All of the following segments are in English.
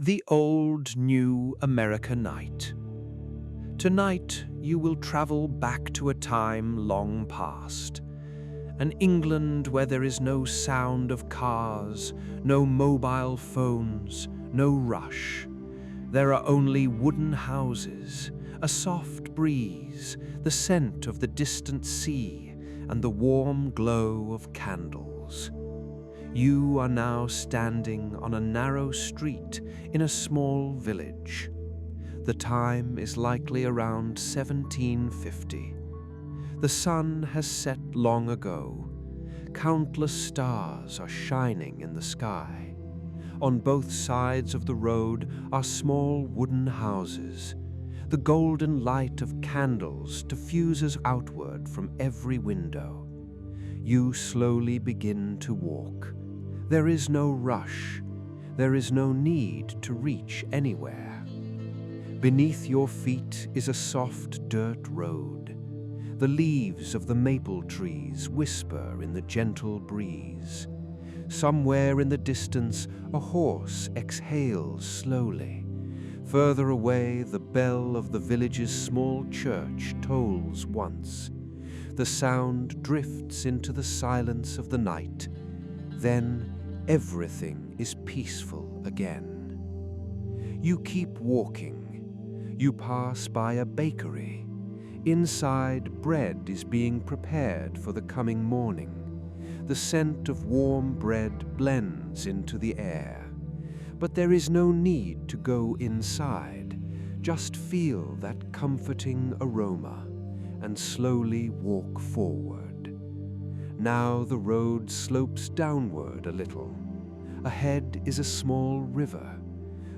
The Old New America Night. Tonight you will travel back to a time long past, an England where there is no sound of cars, no mobile phones, no rush. There are only wooden houses, a soft breeze, the scent of the distant sea, and the warm glow of candles. You are now standing on a narrow street in a small village. The time is likely around 1750. The sun has set long ago. Countless stars are shining in the sky. On both sides of the road are small wooden houses. The golden light of candles diffuses outward from every window. You slowly begin to walk. There is no rush. There is no need to reach anywhere. Beneath your feet is a soft dirt road. The leaves of the maple trees whisper in the gentle breeze. Somewhere in the distance, a horse exhales slowly. Further away, the bell of the village's small church tolls once. The sound drifts into the silence of the night. Then everything is peaceful again. You keep walking. You pass by a bakery. Inside, bread is being prepared for the coming morning. The scent of warm bread blends into the air. But there is no need to go inside. Just feel that comforting aroma and slowly walk forward. Now the road slopes downward a little. Ahead is a small river.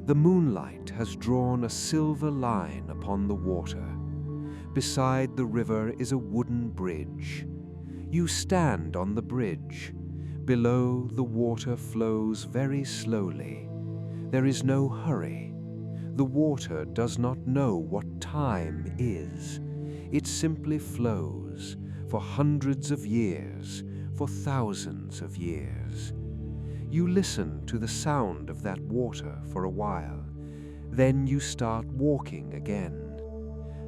The moonlight has drawn a silver line upon the water. Beside the river is a wooden bridge. You stand on the bridge. Below, the water flows very slowly. There is no hurry. The water does not know what time is. It simply flows for hundreds of years, for thousands of years. You listen to the sound of that water for a while. Then you start walking again.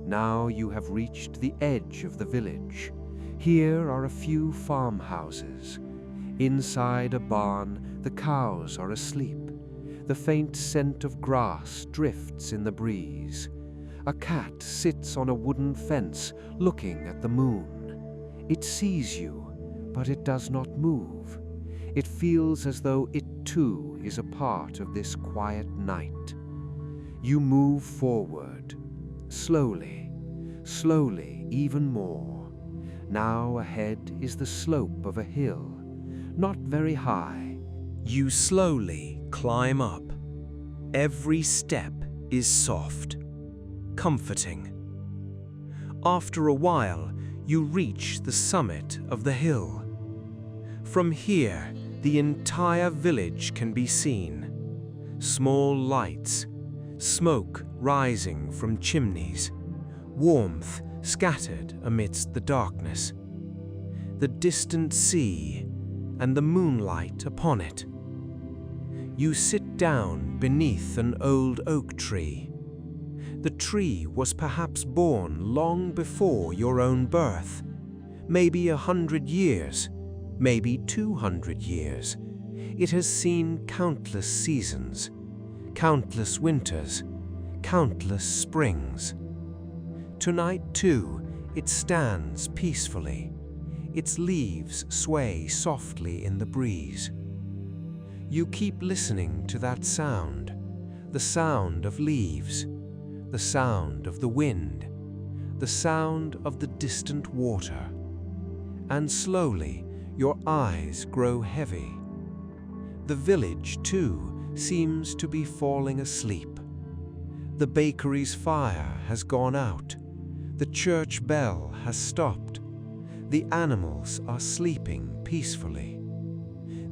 Now you have reached the edge of the village. Here are a few farmhouses. Inside a barn, the cows are asleep. The faint scent of grass drifts in the breeze. A cat sits on a wooden fence, looking at the moon. It sees you, but it does not move. It feels as though it too is a part of this quiet night. You move forward, slowly, slowly, even more. Now ahead is the slope of a hill, not very high. You slowly climb up. Every step is soft, comforting. After a while, you reach the summit of the hill. From here, the entire village can be seen. Small lights, smoke rising from chimneys, warmth scattered amidst the darkness. The distant sea and the moonlight upon it. You sit down beneath an old oak tree. The tree was perhaps born long before your own birth, maybe 100 years, maybe 200 years. It has seen countless seasons, countless winters, countless springs. Tonight, too, it stands peacefully. Its leaves sway softly in the breeze. You keep listening to that sound, the sound of leaves, the sound of the wind, the sound of the distant water. And slowly, your eyes grow heavy. The village, too, seems to be falling asleep. The bakery's fire has gone out. The church bell has stopped. The animals are sleeping peacefully.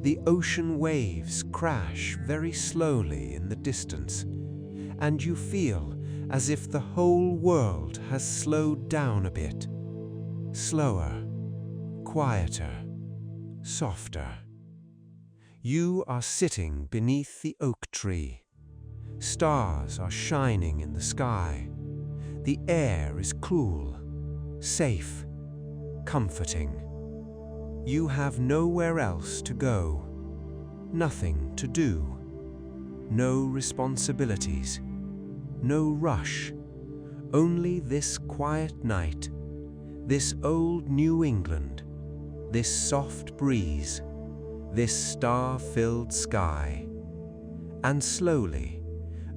The ocean waves crash very slowly in the distance, and you feel as if the whole world has slowed down a bit. Slower, quieter, softer. You are sitting beneath the oak tree. Stars are shining in the sky. The air is cool, safe, comforting. You have nowhere else to go, nothing to do, no responsibilities, no rush, only this quiet night, this old New England, this soft breeze, this star-filled sky. And slowly,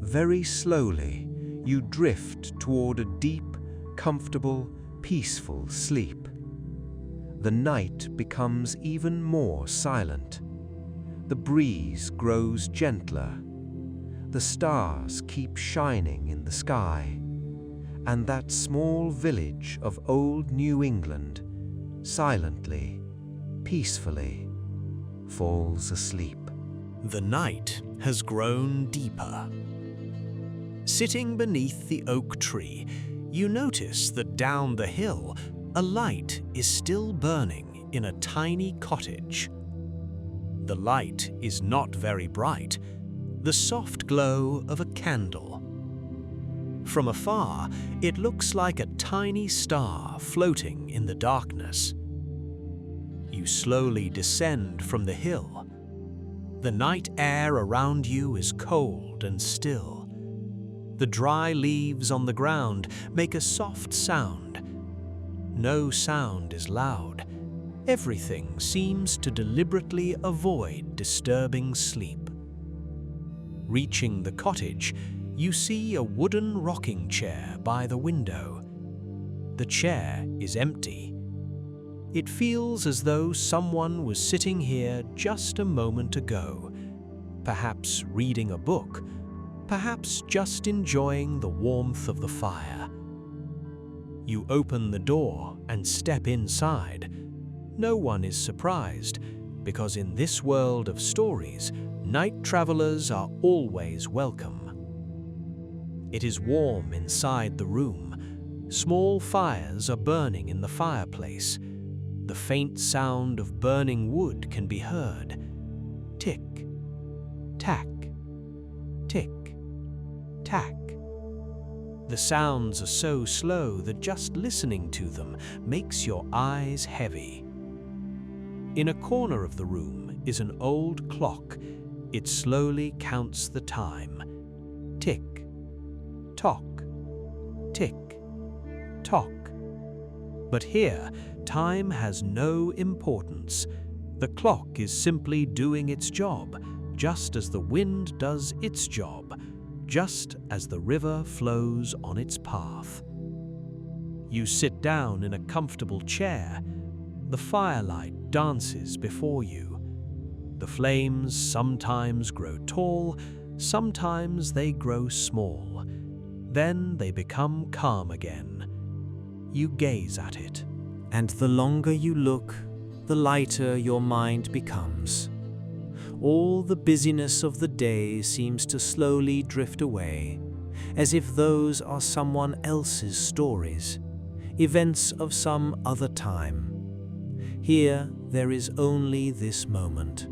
very slowly, you drift toward a deep, comfortable, peaceful sleep. The night becomes even more silent. The breeze grows gentler. The stars keep shining in the sky. And that small village of old New England, silently, peacefully, falls asleep. The night has grown deeper. Sitting beneath the oak tree, you notice that down the hill, a light is still burning in a tiny cottage. The light is not very bright, the soft glow of a candle. From afar, it looks like a tiny star floating in the darkness. You slowly descend from the hill. The night air around you is cold and still. The dry leaves on the ground make a soft sound. No sound is loud. Everything seems to deliberately avoid disturbing sleep. Reaching the cottage, you see a wooden rocking chair by the window. The chair is empty. It feels as though someone was sitting here just a moment ago, perhaps reading a book, perhaps just enjoying the warmth of the fire. You open the door and step inside. No one is surprised, because in this world of stories, night travelers are always welcome. It is warm inside the room. Small fires are burning in the fireplace. The faint sound of burning wood can be heard. Tick, tack, tick, tack. The sounds are so slow that just listening to them makes your eyes heavy. In a corner of the room is an old clock. It slowly counts the time. Tick, tock, tick, tock. But here, time has no importance. The clock is simply doing its job, just as the wind does its job, just as the river flows on its path. You sit down in a comfortable chair. The firelight dances before you. The flames sometimes grow tall, sometimes they grow small. Then they become calm again. You gaze at it. And the longer you look, the lighter your mind becomes. All the busyness of the day seems to slowly drift away, as if those are someone else's stories, events of some other time. Here, there is only this moment,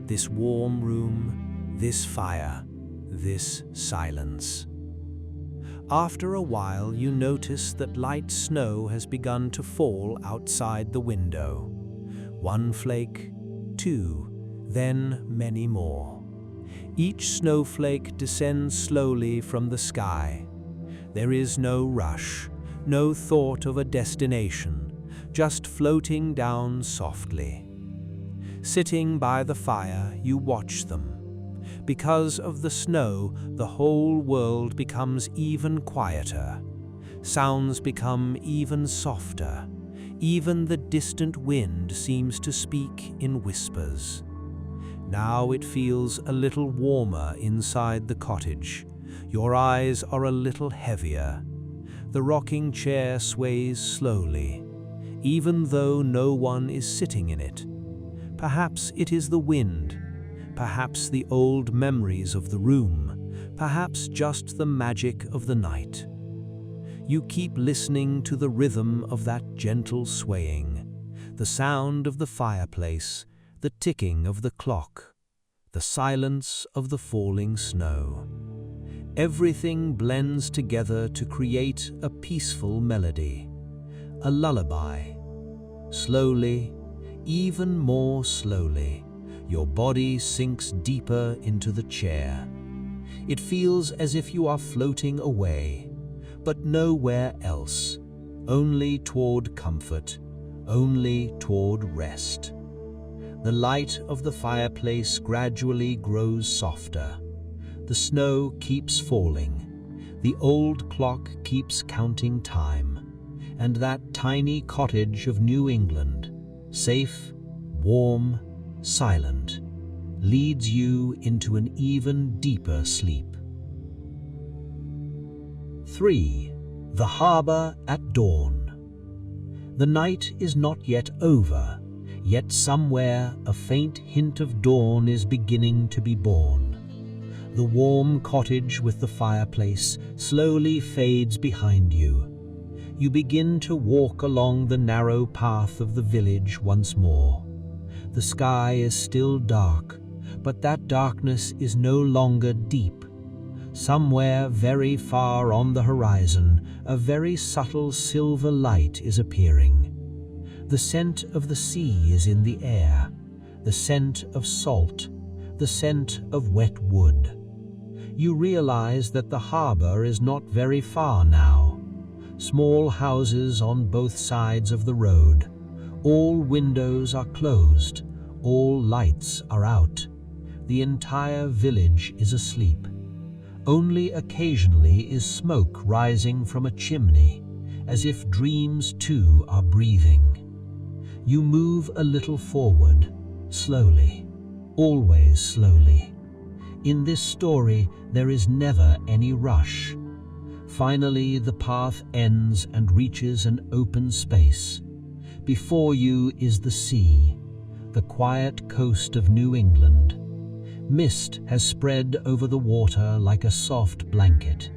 this warm room, this fire, this silence. After a while, you notice that light snow has begun to fall outside the window. 1 flake, 2, then many more. Each snowflake descends slowly from the sky. There is no rush, no thought of a destination, just floating down softly. Sitting by the fire, you watch them. Because of the snow, the whole world becomes even quieter. Sounds become even softer. Even the distant wind seems to speak in whispers. Now it feels a little warmer inside the cottage. Your eyes are a little heavier. The rocking chair sways slowly, even though no one is sitting in it. Perhaps it is the wind. Perhaps the old memories of the room, perhaps just the magic of the night. You keep listening to the rhythm of that gentle swaying, the sound of the fireplace, the ticking of the clock, the silence of the falling snow. Everything blends together to create a peaceful melody, a lullaby. Slowly, even more slowly, your body sinks deeper into the chair. It feels as if you are floating away, but nowhere else, only toward comfort, only toward rest. The light of the fireplace gradually grows softer. The snow keeps falling. The old clock keeps counting time. And that tiny cottage of New England, safe, warm, silent, leads you into an even deeper sleep. 3. The harbor at dawn. The night is not yet over, yet somewhere a faint hint of dawn is beginning to be born. The warm cottage with the fireplace slowly fades behind you. You begin to walk along the narrow path of the village once more. The sky is still dark, but that darkness is no longer deep. Somewhere very far on the horizon, a very subtle silver light is appearing. The scent of the sea is in the air, the scent of salt, the scent of wet wood. You realize that the harbor is not very far now. Small houses on both sides of the road. All windows are closed. All lights are out. The entire village is asleep. Only occasionally is smoke rising from a chimney, as if dreams too are breathing. You move a little forward, slowly, always slowly. In this story, there is never any rush. Finally, the path ends and reaches an open space. Before you is the sea, the quiet coast of New England. Mist has spread over the water like a soft blanket.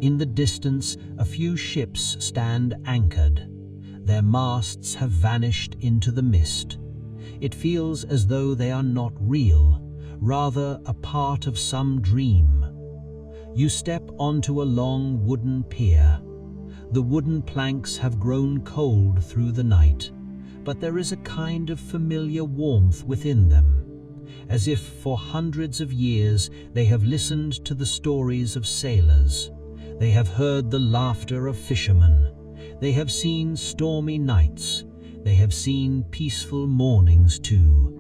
In the distance, a few ships stand anchored. Their masts have vanished into the mist. It feels as though they are not real, rather a part of some dream. You step onto a long wooden pier. The wooden planks have grown cold through the night, but there is a kind of familiar warmth within them, as if for hundreds of years they have listened to the stories of sailors. They have heard the laughter of fishermen. They have seen stormy nights. They have seen peaceful mornings too.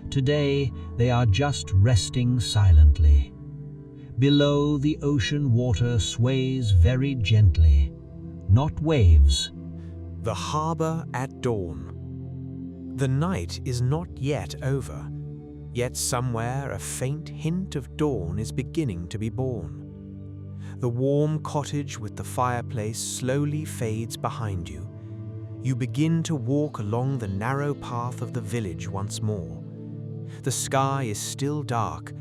Today, they are just resting silently. Below, the ocean water sways very gently, not waves. The harbor at dawn. The night is not yet over, yet somewhere a faint hint of dawn is beginning to be born. The warm cottage with the fireplace slowly fades behind you. You begin to walk along the narrow path of the village once more. The sky is still dark,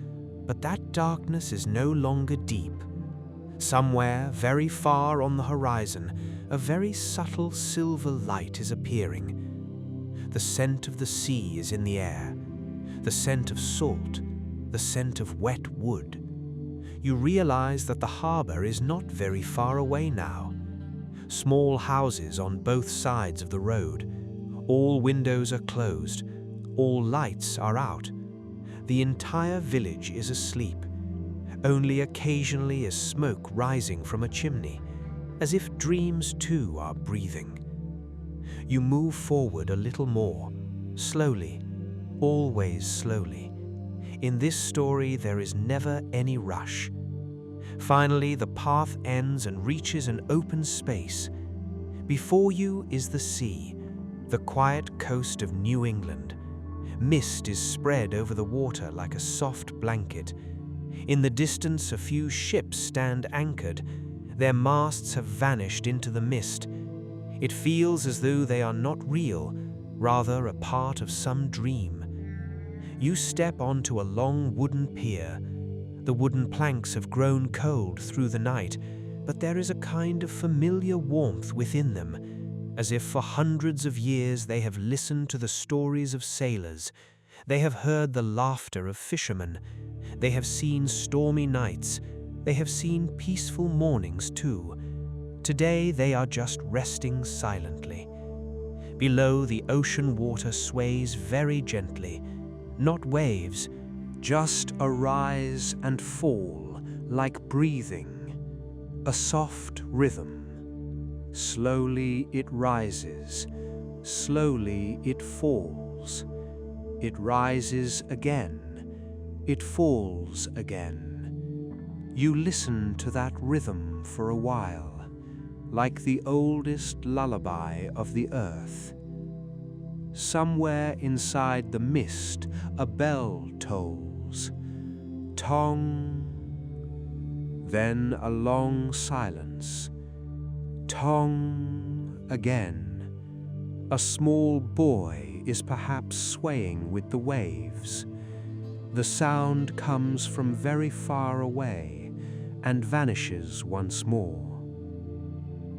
but that darkness is no longer deep. Somewhere, very far on the horizon, a very subtle silver light is appearing. The scent of the sea is in the air, the scent of salt, the scent of wet wood. You realize that the harbor is not very far away now. Small houses on both sides of the road. All windows are closed. All lights are out. The entire village is asleep. Only occasionally is smoke rising from a chimney, as if dreams too are breathing. You move forward a little more, slowly, always slowly. In this story, there is never any rush. Finally, the path ends and reaches an open space. Before you is the sea, the quiet coast of New England. Mist is spread over the water like a soft blanket. In the distance, a few ships stand anchored. Their masts have vanished into the mist. It feels as though they are not real, rather a part of some dream. You step onto a long wooden pier. The wooden planks have grown cold through the night, but there is a kind of familiar warmth within them, as if for hundreds of years they have listened to the stories of sailors. They have heard the laughter of fishermen. They have seen stormy nights. They have seen peaceful mornings too. Today they are just resting silently. Below, the ocean water sways very gently, not waves, just a rise and fall like breathing, a soft rhythm. Slowly it rises, slowly it falls. It rises again, it falls again. You listen to that rhythm for a while, like the oldest lullaby of the earth. Somewhere inside the mist, a bell tolls. Tong. Then a long silence. Tong again. A small boy is perhaps swaying with the waves. The sound comes from very far away and vanishes once more.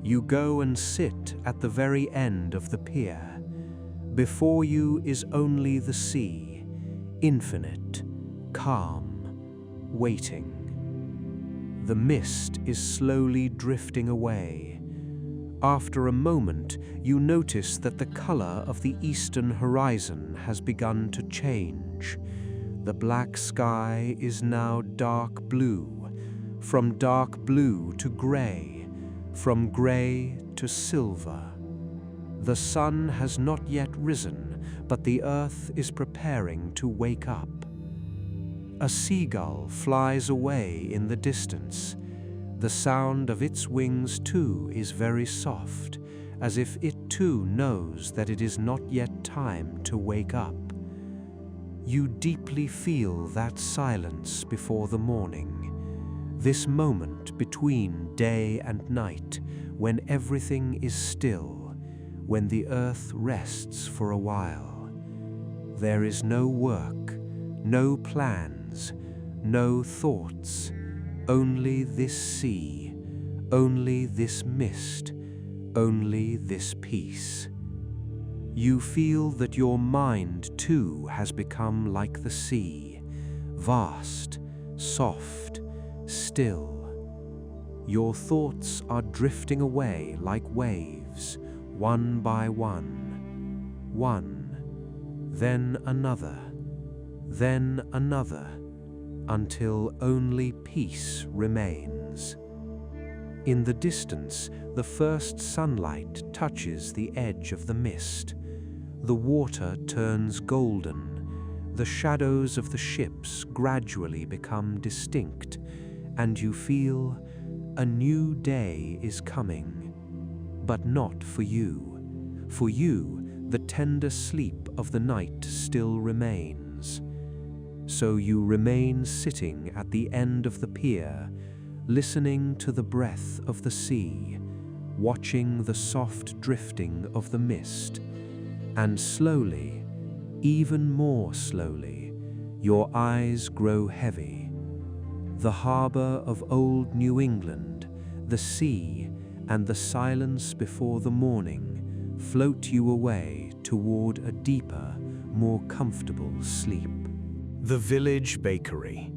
You go and sit at the very end of the pier. Before you is only the sea, infinite, calm, waiting. The mist is slowly drifting away. After a moment, you notice that the color of the eastern horizon has begun to change. The black sky is now dark blue, from dark blue to gray, from gray to silver. The sun has not yet risen, but the earth is preparing to wake up. A seagull flies away in the distance. The sound of its wings too is very soft, as if it too knows that it is not yet time to wake up. You deeply feel that silence before the morning, this moment between day and night, when everything is still, when the earth rests for a while. There is no work, no plans, no thoughts, only this sea, only this mist, only this peace. You feel that your mind too has become like the sea, vast, soft, still. Your thoughts are drifting away like waves, one by one, then another, until only peace remains. In the distance, the first sunlight touches the edge of the mist. The water turns golden. The shadows of the ships gradually become distinct, and you feel a new day is coming. But not for you. For you, the tender sleep of the night still remains. So you remain sitting at the end of the pier, listening to the breath of the sea, watching the soft drifting of the mist, and slowly, even more slowly, your eyes grow heavy. The harbor of old New England, the sea, and the silence before the morning float you away toward a deeper, more comfortable sleep. The village bakery.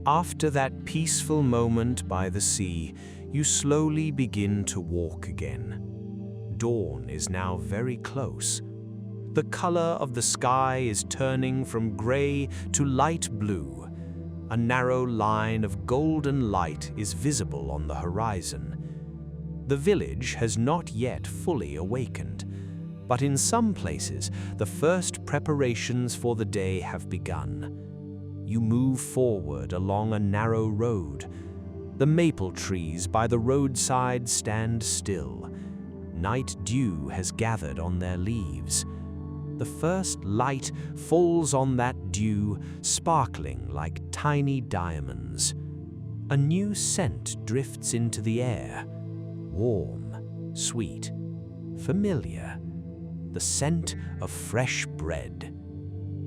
After that peaceful moment by the sea, you slowly begin to walk again. Dawn is now very close. The color of the sky is turning from gray to light blue. A narrow line of golden light is visible on the horizon. The village has not yet fully awakened, but in some places the first preparations for the day have begun. You move forward along a narrow road. The maple trees by the roadside stand still. Night dew has gathered on their leaves. The first light falls on that dew, sparkling like tiny diamonds. A new scent drifts into the air, warm, sweet, familiar, the scent of fresh bread.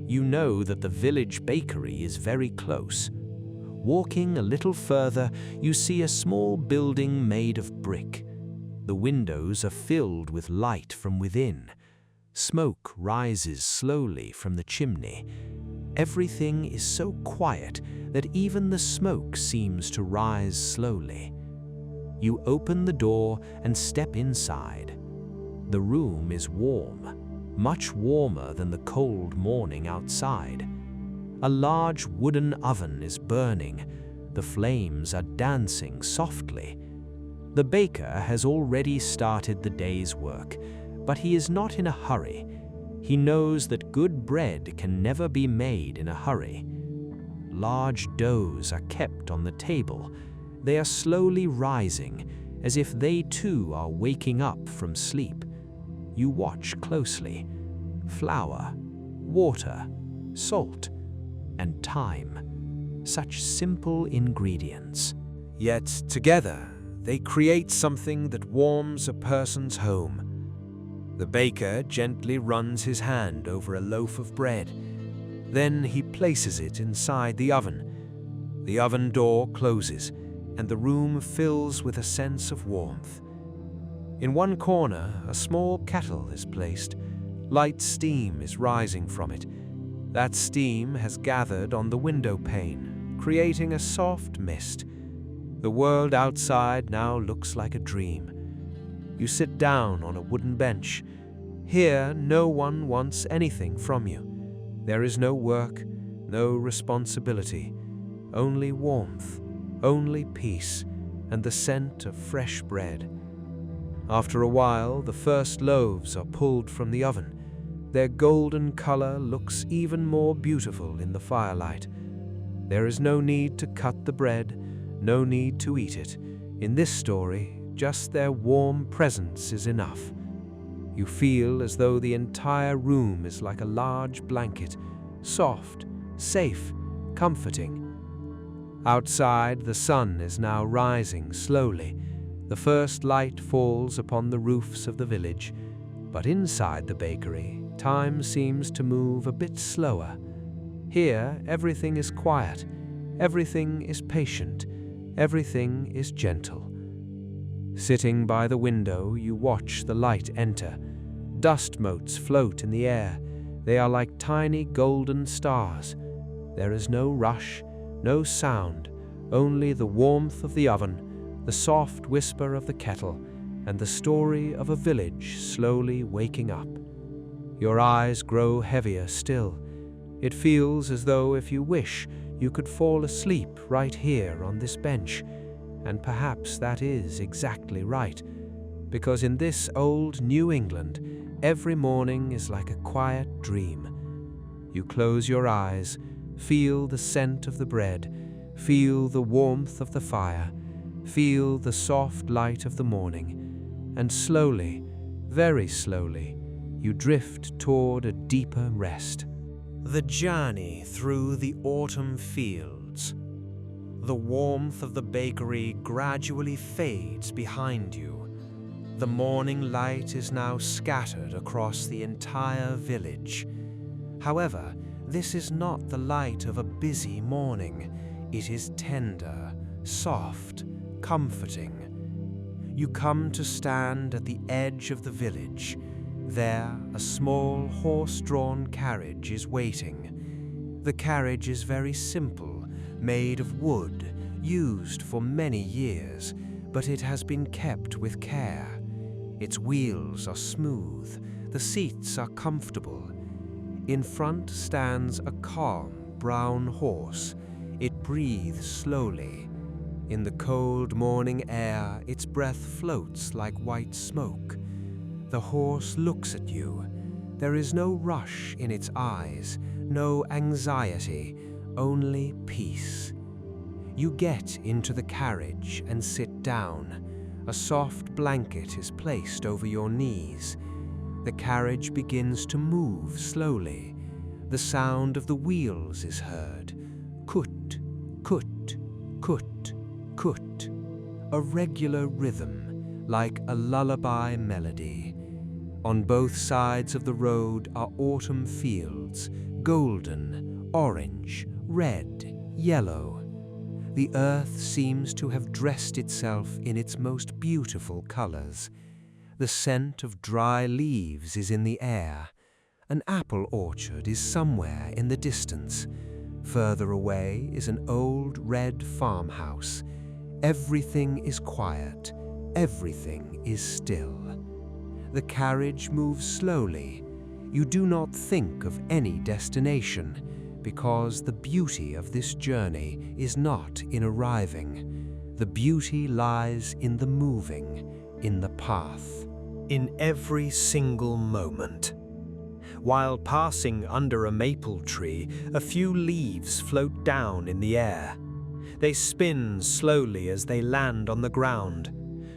You know that the village bakery is very close. Walking a little further, you see a small building made of brick. The windows are filled with light from within. Smoke rises slowly from the chimney. Everything is so quiet that even the smoke seems to rise slowly. You open the door and step inside. The room is warm, much warmer than the cold morning outside. A large wooden oven is burning. The flames are dancing softly. The baker has already started the day's work, but he is not in a hurry. He knows that good bread can never be made in a hurry. Large doughs are kept on the table. They are slowly rising, as if they too are waking up from sleep. You watch closely. Flour, water, salt, and time. Such simple ingredients. Yet together, they create something that warms a person's home. The baker gently runs his hand over a loaf of bread. Then he places it inside the oven. The oven door closes, and the room fills with a sense of warmth. In one corner, a small kettle is placed. Light steam is rising from it. That steam has gathered on the window pane, creating a soft mist. The world outside now looks like a dream. You sit down on a wooden bench. Here, no one wants anything from you. There is no work, no responsibility, only warmth, only peace, and the scent of fresh bread. After a while, the first loaves are pulled from the oven. Their golden color looks even more beautiful in the firelight. There is no need to cut the bread, no need to eat it. In this story, just their warm presence is enough. You feel as though the entire room is like a large blanket, soft, safe, comforting. Outside, the sun is now rising slowly. The first light falls upon the roofs of the village, but inside the bakery, time seems to move a bit slower. Here, everything is quiet, everything is patient, everything is gentle. Sitting by the window, you watch the light enter. Dust motes float in the air. They are like tiny golden stars. There is no rush, no sound, only the warmth of the oven, the soft whisper of the kettle, and the story of a village slowly waking up. Your eyes grow heavier still. It feels as though if you wish, you could fall asleep right here on this bench. And perhaps that is exactly right, because in this old New England, every morning is like a quiet dream. You close your eyes, feel the scent of the bread, feel the warmth of the fire, feel the soft light of the morning, and slowly, very slowly, you drift toward a deeper rest. The journey through the autumn fields. The warmth of the bakery gradually fades behind you. The morning light is now scattered across the entire village. However, this is not the light of a busy morning. It is tender, soft, comforting. You come to stand at the edge of the village. There, a small horse-drawn carriage is waiting. The carriage is very simple, made of wood, used for many years, but it has been kept with care. Its wheels are smooth, the seats are comfortable. In front stands a calm, brown horse. It breathes slowly. In the cold morning air, its breath floats like white smoke. The horse looks at you. There is no rush in its eyes, no anxiety, only peace. You get into the carriage and sit down. A soft blanket is placed over your knees. The carriage begins to move slowly. The sound of the wheels is heard. Kut, kut, kut, kut. A regular rhythm, like a lullaby melody. On both sides of the road are autumn fields, golden, orange, red, yellow. The earth seems to have dressed itself in its most beautiful colors. The scent of dry leaves is in the air. An apple orchard is somewhere in the distance. Further away is an old red farmhouse. Everything is quiet. Everything is still. The carriage moves slowly. You do not think of any destination, because the beauty of this journey is not in arriving. The beauty lies in the moving, in the path. In every single moment. While passing under a maple tree, a few leaves float down in the air. They spin slowly as they land on the ground.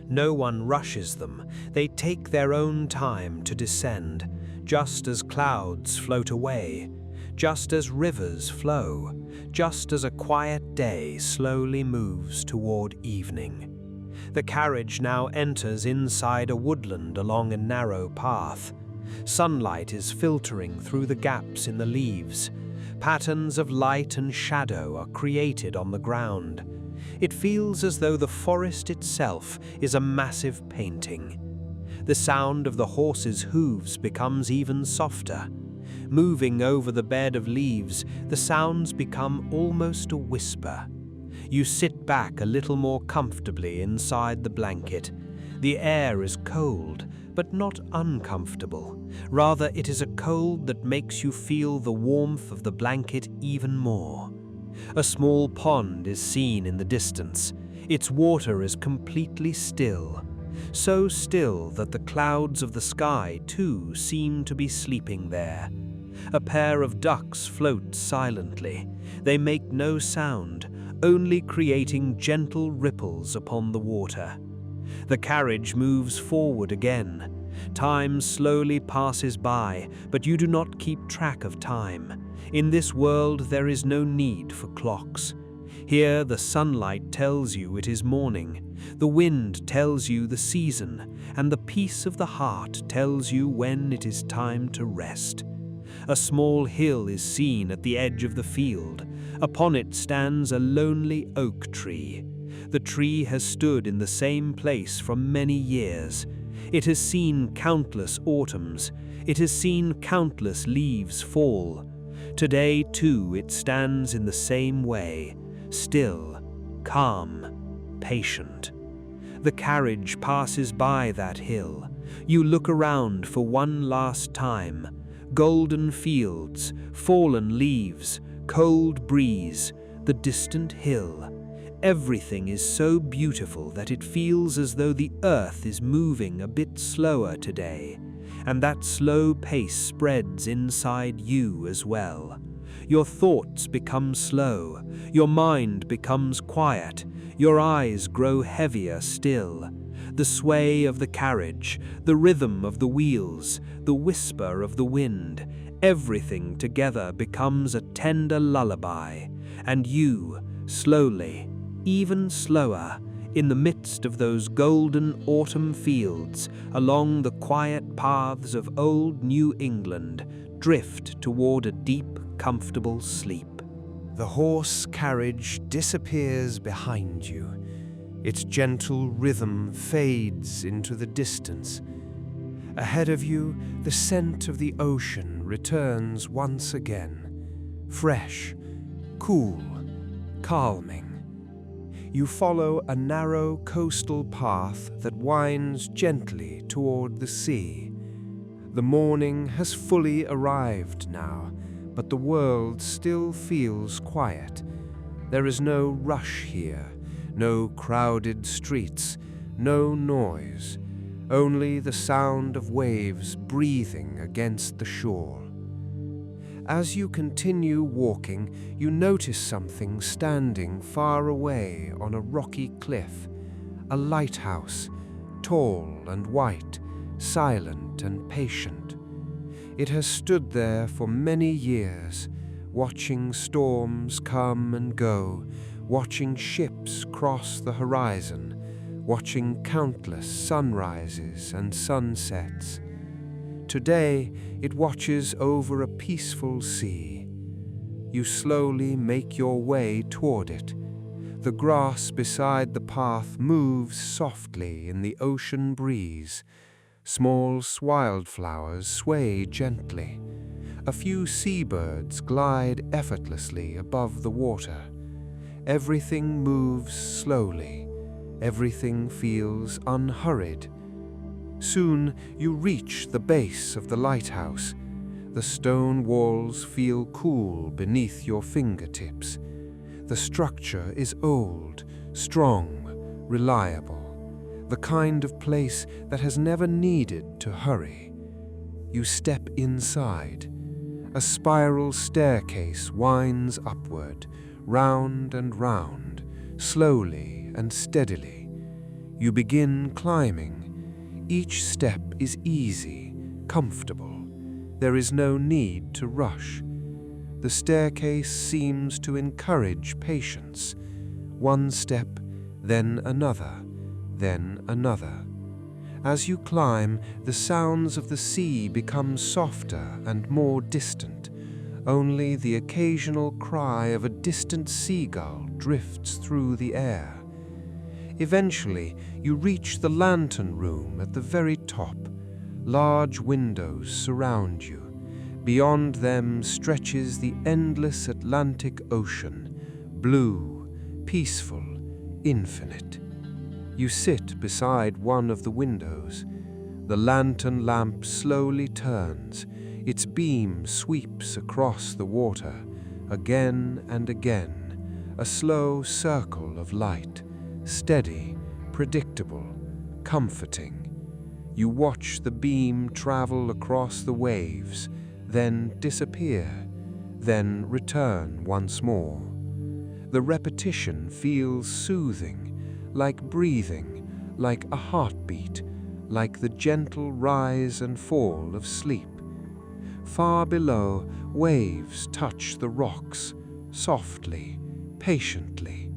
No one rushes them. They take their own time to descend, just as clouds float away, just as rivers flow, just as a quiet day slowly moves toward evening. The carriage now enters inside a woodland along a narrow path. Sunlight is filtering through the gaps in the leaves. Patterns of light and shadow are created on the ground. It feels as though the forest itself is a massive painting. The sound of the horse's hooves becomes even softer. Moving over the bed of leaves, the sounds become almost a whisper. You sit back a little more comfortably inside the blanket. The air is cold, but not uncomfortable. Rather, it is a cold that makes you feel the warmth of the blanket even more. A small pond is seen in the distance. Its water is completely still. So still that the clouds of the sky, too, seem to be sleeping there. A pair of ducks float silently. They make no sound, only creating gentle ripples upon the water. The carriage moves forward again. Time slowly passes by, but you do not keep track of time. In this world, there is no need for clocks. Here, the sunlight tells you it is morning. The wind tells you the season, and the peace of the heart tells you when it is time to rest. A small hill is seen at the edge of the field. Upon it stands a lonely oak tree. The tree has stood in the same place for many years. It has seen countless autumns. It has seen countless leaves fall. Today, too, it stands in the same way, still, calm, patient. The carriage passes by that hill. You look around for one last time. Golden fields, fallen leaves, cold breeze, the distant hill. Everything is so beautiful that it feels as though the earth is moving a bit slower today, and that slow pace spreads inside you as well. Your thoughts become slow, your mind becomes quiet, your eyes grow heavier still. The sway of the carriage, the rhythm of the wheels, the whisper of the wind, everything together becomes a tender lullaby, and you, slowly, even slower, in the midst of those golden autumn fields, along the quiet paths of old New England, drift toward a deep, comfortable sleep. The horse carriage disappears behind you. Its gentle rhythm fades into the distance. Ahead of you, the scent of the ocean returns once again, fresh, cool, calming. You follow a narrow coastal path that winds gently toward the sea. The morning has fully arrived now, but the world still feels quiet. There is no rush here, no crowded streets, no noise, only the sound of waves breathing against the shore. As you continue walking, you notice something standing far away on a rocky cliff, a lighthouse, tall and white, silent and patient. It has stood there for many years, watching storms come and go, watching ships cross the horizon, watching countless sunrises and sunsets. Today, it watches over a peaceful sea. You slowly make your way toward it. The grass beside the path moves softly in the ocean breeze. Small wildflowers sway gently. A few seabirds glide effortlessly above the water. Everything moves slowly. Everything feels unhurried. Soon you reach the base of the lighthouse. The stone walls feel cool beneath your fingertips. The structure is old, strong, reliable. The kind of place that has never needed to hurry. You step inside. A spiral staircase winds upward, round and round, slowly and steadily. You begin climbing. Each step is easy, comfortable. There is no need to rush. The staircase seems to encourage patience. One step, then another, then another. As you climb, the sounds of the sea become softer and more distant. Only the occasional cry of a distant seagull drifts through the air. Eventually, you reach the lantern room at the very top. Large windows surround you. Beyond them stretches the endless Atlantic Ocean, blue, peaceful, infinite. You sit beside one of the windows. The lantern lamp slowly turns. Its beam sweeps across the water, again and again, a slow circle of light, steady, predictable, comforting. You watch the beam travel across the waves, then disappear, then return once more. The repetition feels soothing, like breathing, like a heartbeat, like the gentle rise and fall of sleep. Far below, waves touch the rocks, softly, patiently.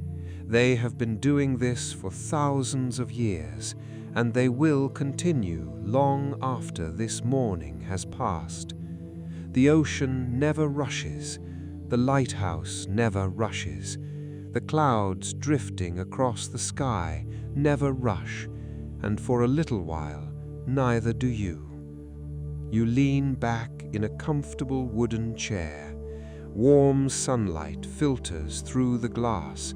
They have been doing this for thousands of years, and they will continue long after this morning has passed. The ocean never rushes. The lighthouse never rushes. The clouds drifting across the sky never rush, and for a little while, neither do you. You lean back in a comfortable wooden chair. Warm sunlight filters through the glass.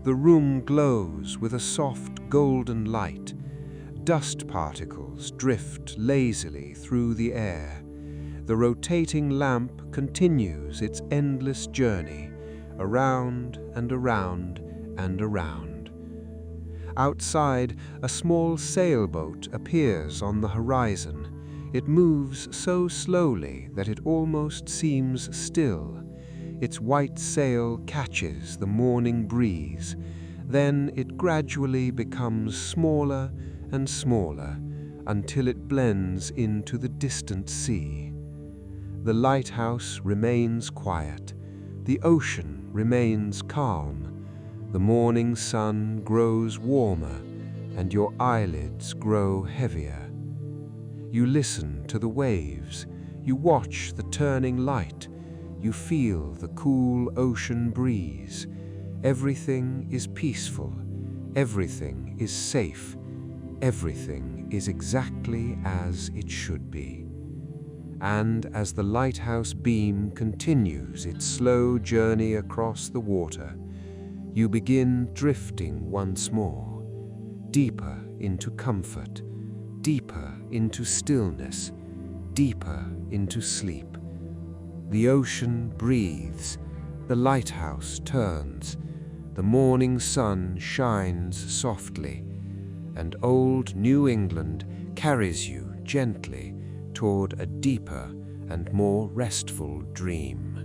The room glows with a soft golden light. Dust particles drift lazily through the air. The rotating lamp continues its endless journey, around and around and around. Outside, a small sailboat appears on the horizon. It moves so slowly that it almost seems still. Its white sail catches the morning breeze. Then it gradually becomes smaller and smaller until it blends into the distant sea. The lighthouse remains quiet. The ocean remains calm. The morning sun grows warmer, and your eyelids grow heavier. You listen to the waves. You watch the turning light. You feel the cool ocean breeze. Everything is peaceful. Everything is safe. Everything is exactly as it should be. And as the lighthouse beam continues its slow journey across the water, you begin drifting once more, deeper into comfort, deeper into stillness, deeper into sleep. The ocean breathes, the lighthouse turns, the morning sun shines softly, and old New England carries you gently toward a deeper and more restful dream.